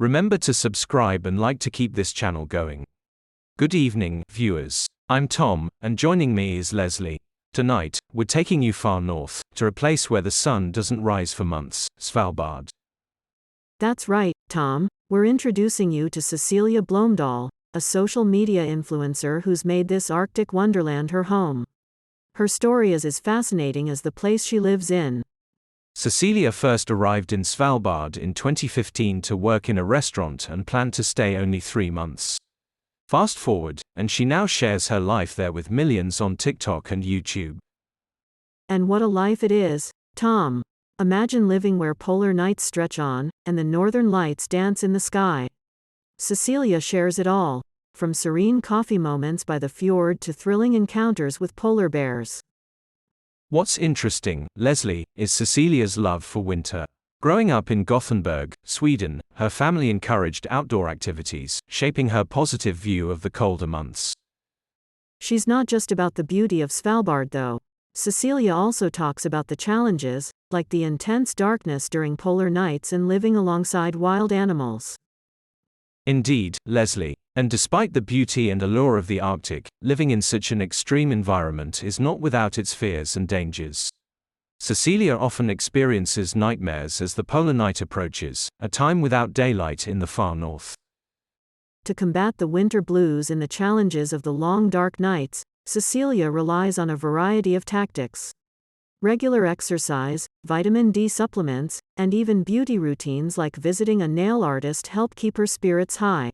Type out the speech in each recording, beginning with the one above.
Remember to subscribe and like to keep this channel going. Good evening, viewers. I'm Tom, and joining me is Leslie. Tonight, we're taking you far north, to a place where the sun doesn't rise for months, Svalbard. That's right, Tom. We're introducing you to Cecilia Blomdahl, a social media influencer who's made this Arctic wonderland her home. Her story is as fascinating as the place she lives in. Cecilia first arrived in Svalbard in 2015 to work in a restaurant and planned to stay only 3 months. Fast forward, and she now shares her life there with millions on TikTok and YouTube. And what a life it is, Tom. Imagine living where polar nights stretch on, and the northern lights dance in the sky. Cecilia shares it all, from serene coffee moments by the fjord to thrilling encounters with polar bears. What's interesting, Leslie, is Cecilia's love for winter. Growing up in Gothenburg, Sweden, her family encouraged outdoor activities, shaping her positive view of the colder months. She's not just about the beauty of Svalbard though. Cecilia also talks about the challenges, like the intense darkness during polar nights and living alongside wild animals. Indeed, Leslie. And despite the beauty and allure of the Arctic, living in such an extreme environment is not without its fears and dangers. Cecilia often experiences nightmares as the polar night approaches, a time without daylight in the far north. To combat the winter blues and the challenges of the long dark nights, Cecilia relies on a variety of tactics. Regular exercise, vitamin D supplements, and even beauty routines like visiting a nail artist help keep her spirits high.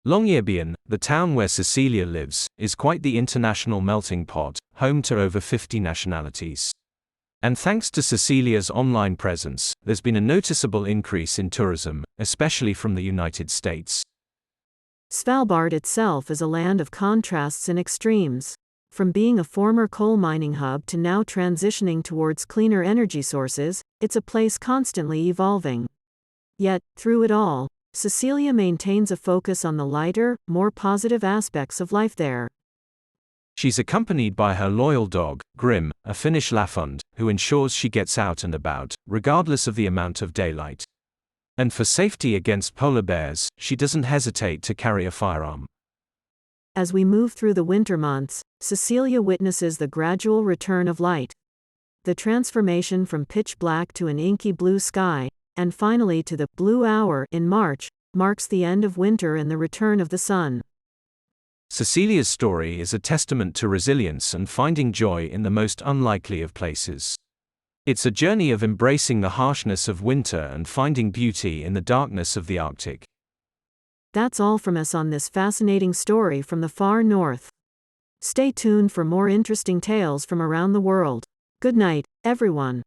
Longyearbyen, the town where Cecilia lives, is quite the international melting pot, home to over 50 nationalities. And thanks to Cecilia's online presence, there's been a noticeable increase in tourism, especially from the United States. Svalbard itself is a land of contrasts and extremes. From being a former coal mining hub to now transitioning towards cleaner energy sources, it's a place constantly evolving. Yet, through it all, Cecilia maintains a focus on the lighter, more positive aspects of life there. She's accompanied by her loyal dog, Grim, a Finnish Lapphund, who ensures she gets out and about, regardless of the amount of daylight. And for safety against polar bears, she doesn't hesitate to carry a firearm. As we move through the winter months, Cecilia witnesses the gradual return of light. The transformation from pitch black to an inky blue sky, and finally to the blue hour in March, marks the end of winter and the return of the sun. Cecilia's story is a testament to resilience and finding joy in the most unlikely of places. It's a journey of embracing the harshness of winter and finding beauty in the darkness of the Arctic. That's all from us on this fascinating story from the far north. Stay tuned for more interesting tales from around the world. Good night, everyone.